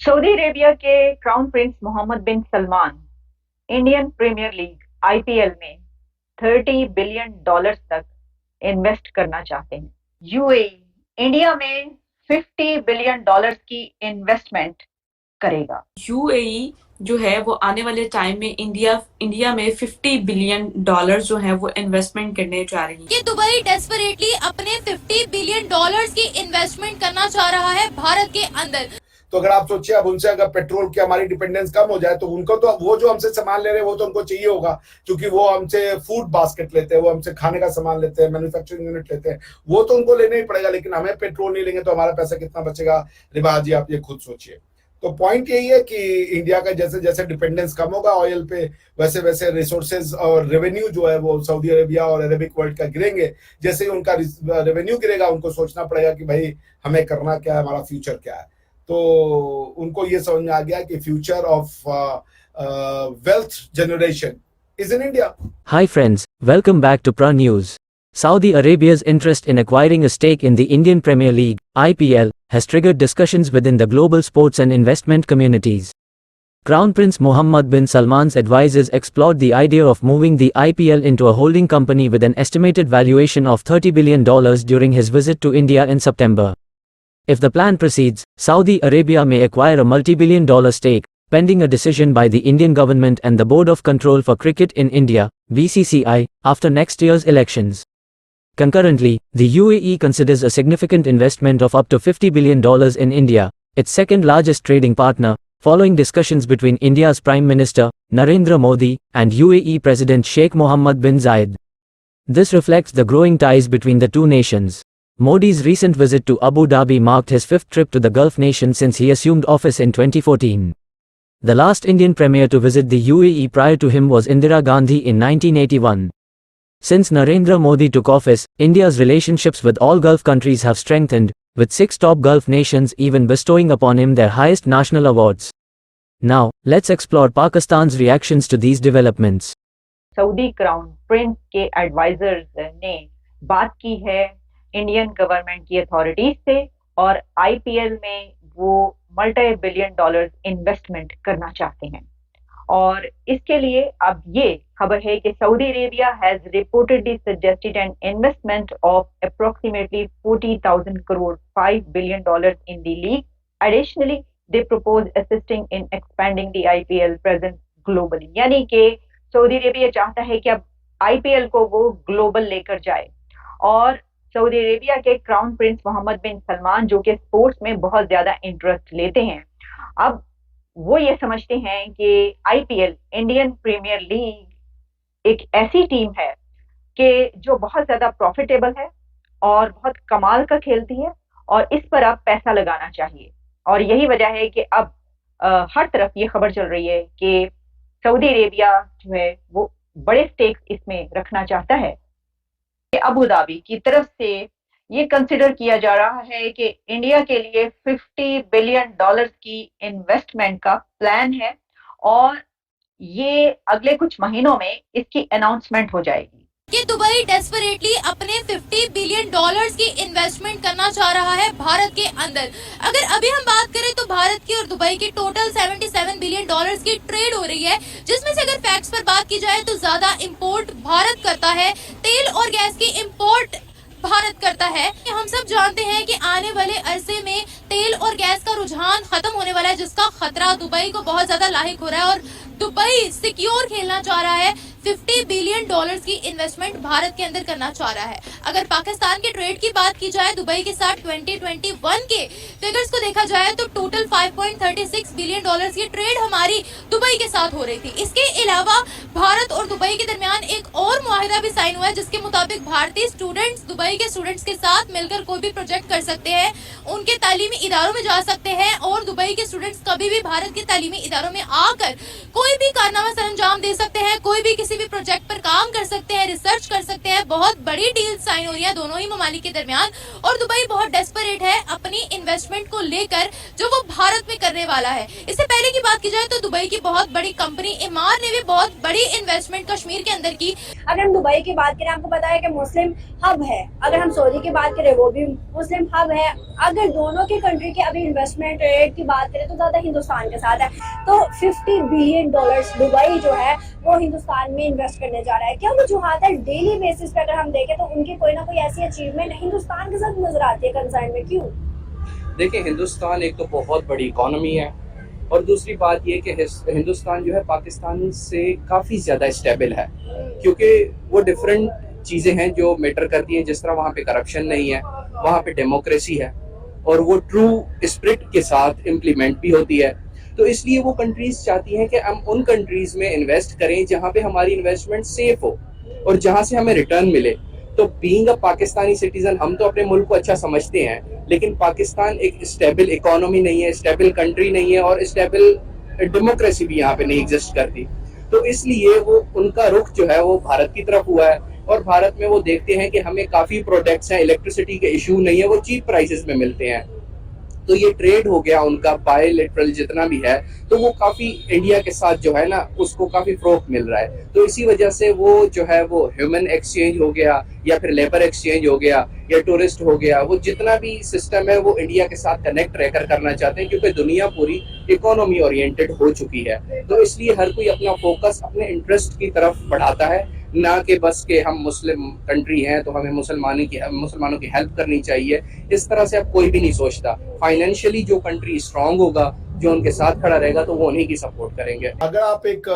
Saudi Arabia के crown prince Mohammed bin Salman Indian Premier League IPL में 30 billion dollars तक invest करना चाहते हैं। यूएई इंडिया में 50 बिलियन डॉलर्स की इन्वेस्टमेंट करेगा। यूएई जो है वो आने वाले टाइम में इंडिया में 50 बिलियन डॉलर जो है वो इन्वेस्टमेंट करने जा रही है। ये दुबई डेस्परेटली अपने 50 बिलियन डॉलर्स की इन्वेस्टमेंट करना चाह रहा है भारत के अंदर। तो अगर आप सोचिए, अब उनसे अगर पेट्रोल की हमारी डिपेंडेंस कम हो जाए तो उनको तो वो जो हमसे सामान ले रहे हैं वो तो उनको चाहिए होगा, क्योंकि वो हमसे फूड बास्केट लेते हैं, वो हमसे खाने का सामान लेते हैं, मैन्युफैक्चरिंग यूनिट लेते हैं, वो तो उनको लेना ही पड़ेगा। लेकिन हमें पेट्रोल नहीं लेंगे तो हमारा पैसा कितना बचेगा? रिवाज जी, आप ये खुद सोचिए। तो पॉइंट यही है कि इंडिया का जैसे जैसे डिपेंडेंस कम होगा ऑयल पे, वैसे वैसे रिसोर्सेज और रेवेन्यू जो है वो सऊदी अरेबिया और अरेबिक वर्ल्ड का गिरेंगे। जैसे ही उनका रेवेन्यू गिरेगा, उनको सोचना पड़ेगा कि भाई हमें करना क्या है, हमारा फ्यूचर क्या है। तो उनको ये समझ में आ गया कि future of wealth generation is in India. Hi friends, welcome back to Pra News. Saudi Arabia's interest in acquiring a stake in the Indian Premier League, IPL, has triggered discussions within the global sports and investment communities. Crown Prince Mohammed bin Salman's advisors explored the idea of moving the IPL into a holding company with an estimated valuation of $30 billion during his visit to India in September. If the plan proceeds, Saudi Arabia may acquire a multi-billion-dollar stake, pending a decision by the Indian government and the Board of Control for Cricket in India, BCCI, after next year's elections. Concurrently, the UAE considers a significant investment of up to $50 billion in India, its second-largest trading partner, following discussions between India's Prime Minister, Narendra Modi, and UAE President Sheikh Mohammed bin Zayed. This reflects the growing ties between the two nations. Modi's recent visit to Abu Dhabi marked his fifth trip to the Gulf nation since he assumed office in 2014. The last Indian premier to visit the UAE prior to him was Indira Gandhi in 1981. Since Narendra Modi took office, India's relationships with all Gulf countries have strengthened, with 6 top Gulf nations even bestowing upon him their highest national awards. Now, let's explore Pakistan's reactions to these developments. Saudi crown Prince के advisers ने बात की है Indian government की authorities से और IPL में वो मल्टी बिलियन डॉलर्स इन्वेस्टमेंट करना चाहते हैं। और इसके लिए अब ये खबर है कि Saudi Arabia has reportedly suggested an investment of approximately 40,000 crore $5 billion in the league. Additionally, they propose assisting in expanding the IPL presence globally. यानी कि सऊदी अरेबिया चाहता है कि अब आईपीएल को वो ग्लोबल लेकर जाए। और सऊदी अरेबिया के crown prince Mohammed bin Salman, जो कि स्पोर्ट्स में बहुत ज्यादा इंटरेस्ट लेते हैं, अब वो ये समझते हैं कि आईपीएल, इंडियन प्रीमियर लीग, एक ऐसी टीम है कि जो बहुत ज्यादा प्रॉफिटेबल है और बहुत कमाल का खेलती है और इस पर अब पैसा लगाना चाहिए। और यही वजह है कि अब हर तरफ ये खबर चल रही है कि सऊदी अरेबिया जो है वो बड़े स्टेक्स इसमें रखना चाहता है। अबू धाबी की तरफ से ये कंसिडर किया जा रहा है कि इंडिया के लिए 50 बिलियन डॉलर्स की इन्वेस्टमेंट का प्लान है और ये अगले कुछ महीनों में इसकी अनाउंसमेंट हो जाएगी। ये दुबई डेस्परेटली अपने 50 बिलियन डॉलर्स की इन्वेस्टमेंट करना चाह रहा है भारत के अंदर। अगर अभी हम बात करें तो भारत की और दुबई की टोटल 77 बिलियन डॉलर्स की ट्रेड हो रही है, जिसमें से अगर फैक्ट्स पर बात की जाए तो ज्यादा इंपोर्ट भारत करता है, तेल और गैस की इंपोर्ट भारत करता है। हम सब जानते हैं कि आने वाले अरसे में तेल और गैस का रुझान खत्म होने वाला है, जिसका खतरा दुबई को बहुत ज्यादा लाहिक हो रहा है और दुबई सिक्योर खेलना चाह रहा है। 50 बिलियन डॉलर्स की इन्वेस्टमेंट भारत के अंदर करना चाह रहा है। अगर पाकिस्तान के ट्रेड की बात की जाए दुबई के साथ 2021 के फिगर्स को देखा जाए तो टोटल 5.36 बिलियन डॉलर्स की ट्रेड हमारी दुबई के साथ हो रही थी। इसके अलावा भारत और दुबई के दरमियान एक और मुआहिदा भी साइन हुआ है, जिसके मुताबिक भारतीय स्टूडेंट्स दुबई के स्टूडेंट्स के साथ मिलकर कोई भी प्रोजेक्ट कर सकते हैं, उनके तालीमी इदारों में जा सकते हैं और दुबई के स्टूडेंट्स कभी भी भारत के तालीमी इदारों में आकर कोई भी कारनामा सरंजाम दे सकते हैं, कोई भी किसी भी प्रोजेक्ट पर काम कर सकते हैं, रिसर्च कर सकते हैं। बहुत बड़ी डील साइन हो रही है दोनों ही ममालिक के दरमियान और दुबई बहुत डेस्परेट है अपनी इन्वेस्टमेंट को लेकर जो वो भारत में करने वाला है। इससे पहले की बात की जाए तो दुबई की बहुत बड़ी कंपनी इमार ने भी बहुत बड़ी इन्वेस्टमेंट कश्मीर के अंदर की। अगर हम दुबई की बात करें, आपको पता है कि मुस्लिम हब है। अगर हम सऊदी की बात करें, वो भी मुस्लिम हब है। अगर दोनों की कंट्री के अभी इन्वेस्टमेंट रेट की बात करें तो ज्यादा हिंदुस्तान के साथ है। तो $50 बिलियन दुबई जो है वो हिंदुस्तान में इन्वेस्ट करने जा रहा है। क्या वजूहत है? डेली बेसिस पे अगर हम देखें तो उनकी कोई ना कोई ऐसी अचीवमेंट हिंदुस्तान के साथ नजर आती है कंसर्न में। क्यों? देखिए, हिंदुस्तान एक तो बहुत बड़ी इकोनॉमी है और दूसरी बात ये कि हिंदुस्तान जो है पाकिस्तान से काफ़ी ज़्यादा स्टेबल है, क्योंकि वो डिफरेंट चीज़ें हैं जो मैटर करती हैं। जिस तरह वहाँ पे करप्शन नहीं है, वहाँ पे डेमोक्रेसी है और वो ट्रू स्पिरिट के साथ इम्प्लीमेंट भी होती है। तो इसलिए वो कंट्रीज़ चाहती हैं कि हम उन कंट्रीज़ में इन्वेस्ट करें जहाँ पे हमारी इन्वेस्टमेंट सेफ हो और जहाँ से हमें रिटर्न मिले। तो बीइंग अ पाकिस्तानी सिटीजन, हम तो अपने मुल्क को अच्छा समझते हैं, लेकिन पाकिस्तान एक स्टेबल इकोनॉमी नहीं है, स्टेबल कंट्री नहीं है और स्टेबल डेमोक्रेसी भी यहाँ पे नहीं एग्जिस्ट करती। तो इसलिए वो उनका रुख जो है वो भारत की तरफ हुआ है और भारत में वो देखते हैं कि हमें काफ़ी प्रोडक्ट्स हैं, इलेक्ट्रिसिटी के इशू नहीं है, वो चीप प्राइसेस में मिलते हैं। तो ये ट्रेड हो गया उनका बायलैटरल जितना भी है, तो वो काफ़ी इंडिया के साथ जो है ना उसको काफ़ी फ़रोग़ मिल रहा है। तो इसी वजह से वो जो है वो ह्यूमन एक्सचेंज हो गया या फिर लेबर एक्सचेंज हो गया या टूरिस्ट हो गया, वो जितना भी सिस्टम है वो इंडिया के साथ कनेक्ट रहकर करना चाहते हैं, क्योंकि दुनिया पूरी इकोनॉमी ओरिएंटेड हो चुकी है। तो इसलिए हर कोई अपना फोकस अपने इंटरेस्ट की तरफ बढ़ाता है, ना कि बस के हम मुस्लिम कंट्री हैं तो हमें मुसलमानों की हेल्प करनी चाहिए। इस तरह से अब कोई भी नहीं सोचता। फाइनेंशियली जो कंट्री स्ट्रांग होगा, जो उनके साथ खड़ा रहेगा, तो वो उन्हीं की सपोर्ट करेंगे। अगर आप एक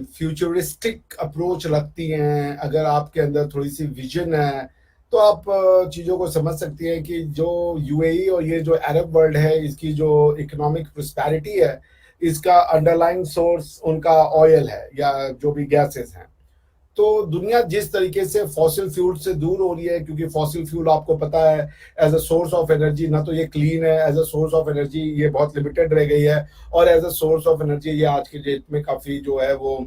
फ्यूचरिस्टिक अप्रोच रखती हैं, अगर आपके अंदर थोड़ी सी विजन है, तो आप चीज़ों को समझ सकती हैं कि जो यूएई और ये जो अरब वर्ल्ड है, इसकी जो इकोनॉमिक प्रॉस्पेरिटी है, इसका अंडरलाइंग सोर्स उनका ऑयल है या जो भी गैसेस हैं। तो दुनिया जिस तरीके से फॉसिल फ्यूल से दूर हो रही है, क्योंकि फॉसिल फ्यूल आपको पता है as a source of energy ना तो ये क्लीन है, as a source of energy ये बहुत लिमिटेड रह गई है, और as a source of energy ये आज की डेट में काफ़ी जो है वो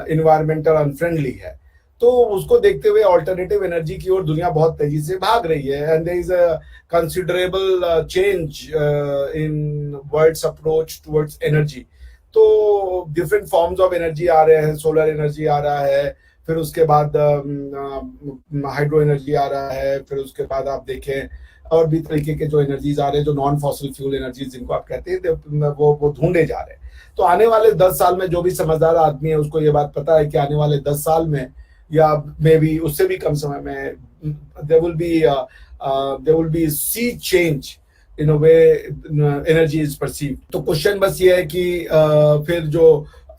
इन्वायरमेंटल अनफ्रेंडली है। तो उसको देखते हुए ऑल्टरनेटिव एनर्जी की ओर दुनिया बहुत तेजी से भाग रही है, and there is a considerable change in world's approach towards energy. तो डिफरेंट फॉर्म्स ऑफ एनर्जी आ रहे हैं, सोलर एनर्जी आ रहा है, फिर उसके बाद हाइड्रो एनर्जी आ रहा है, फिर उसके बाद आप देखें और भी तरीके के जो एनर्जीज आ रहे हैं, जो नॉन फॉसिल फ्यूल एनर्जीज जिनको आप कहते हैं, वो ढूंढे जा रहे हैं। तो आने वाले 10 साल में जो भी समझदार आदमी है उसको ये बात पता है कि आने वाले 10 साल में या मे बी उससे भी कम समय में there will be sea change in a way energy is perceived। तो क्वेश्चन बस ये है कि फिर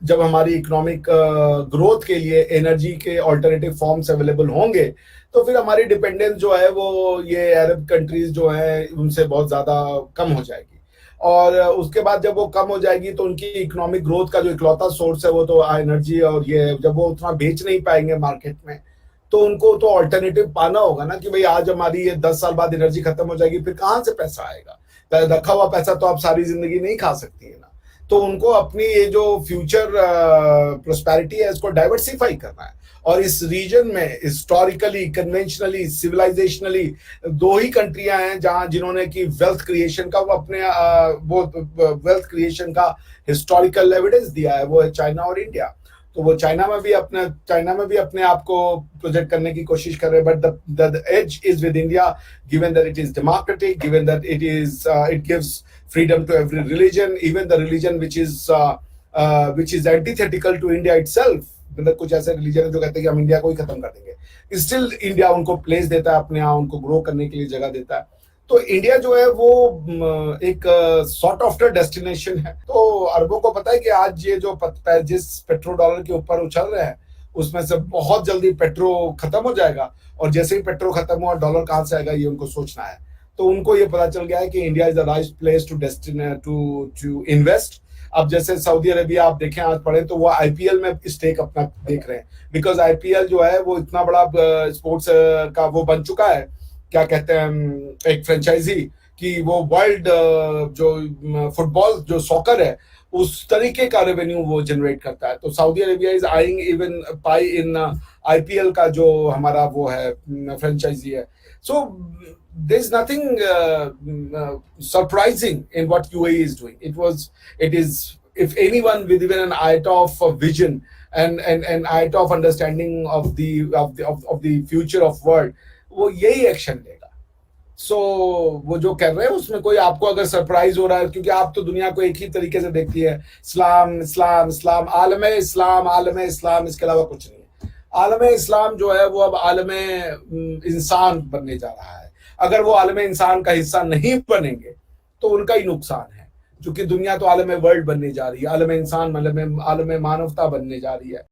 जब हमारी इकोनॉमिक ग्रोथ के लिए एनर्जी के ऑल्टरनेटिव फॉर्म्स अवेलेबल होंगे, तो फिर हमारी डिपेंडेंस जो है वो ये अरब कंट्रीज जो है उनसे बहुत ज़्यादा कम हो जाएगी। और उसके बाद जब वो कम हो जाएगी तो उनकी इकोनॉमिक ग्रोथ का जो इकलौता सोर्स है वो तो एनर्जी, और ये जब वो उतना बेच नहीं पाएंगे मार्केट में, तो उनको तो ऑल्टरनेटिव पाना होगा ना कि भाई आज हमारी ये 10 साल बाद एनर्जी खत्म हो जाएगी, फिर कहाँ से पैसा आएगा? रखा हुआ पैसा तो आप सारी जिंदगी नहीं खा सकती है ना। तो उनको अपनी ये जो फ्यूचर प्रोस्पेरिटी है इसको डाइवर्सिफाई करना है। और इस रीजन में हिस्टोरिकली, कन्वेंशनली, सिविलाइजेशनली 2 ही कंट्रियां हैं जहां जिन्होंने की वेल्थ क्रिएशन का वो वेल्थ क्रिएशन का हिस्टोरिकल एविडेंस दिया है, वो है चाइना और इंडिया। तो वो चाइना में भी अपने आप को प्रोजेक्ट करने की कोशिश कर रहे हैं, but the edge is with India, given that it is democratic, given that it gives freedom to every religion, even the religion which is antithetical to India itself। मतलब कुछ ऐसे रिलीजन है जो कहते हैं कि हम इंडिया को ही खत्म कर देंगे, स्टिल इंडिया उनको प्लेस देता है अपने यहाँ, उनको ग्रो करने के लिए जगह देता है। तो इंडिया जो है वो एक सॉर्ट आफ्टर डेस्टिनेशन है। तो अरबों को पता है कि आज ये जो जिस पेट्रो डॉलर के ऊपर उछल रहे हैं उसमें से बहुत जल्दी पेट्रो खत्म हो जाएगा, और जैसे ही पेट्रो खत्म हुआ डॉलर कहाँ से आएगा ये उनको सोचना है। तो उनको ये पता चल गया है कि India is the right place to invest. अब जैसे सऊदी अरेबिया आप देखें आज पढ़े तो वो आईपीएल में स्टेक अपना देख रहे हैं, बिकॉज आईपीएल जो है वो इतना बड़ा स्पोर्ट्स का वो बन चुका है, क्या कहते हैं, एक फ्रेंचाइजी कि वो वर्ल्ड जो फुटबॉल जो सॉकर है उस तरीके का रेवेन्यू वो जनरेट करता है। तो Saudi Arabia is eyeing even pi in IPL का जो हमारा वो है फ्रेंचाइजी है। सो there is nothing surprising in what UAE is doing. It is, if anyone with even an iota of vision and an iota of understanding of the future of world, वो यही action लेगा। सो वो जो कर रहे हैं उसमें कोई आपको अगर सरप्राइज हो रहा है, क्योंकि आप तो दुनिया को एक ही तरीके से देखती है, इस्लाम इस्लाम इस्लाम, आलम इस्लाम, इसके अलावा कुछ नहीं है। आलम इस्लाम जो है वो अब आलम इंसान बनने जा रहा है। अगर वो आलम इंसान का हिस्सा नहीं बनेंगे तो उनका ही नुकसान है, क्योंकि दुनिया तो आलम वर्ल्ड बनने जा रही है, आलम इंसान आलम मानवता बनने जा रही है।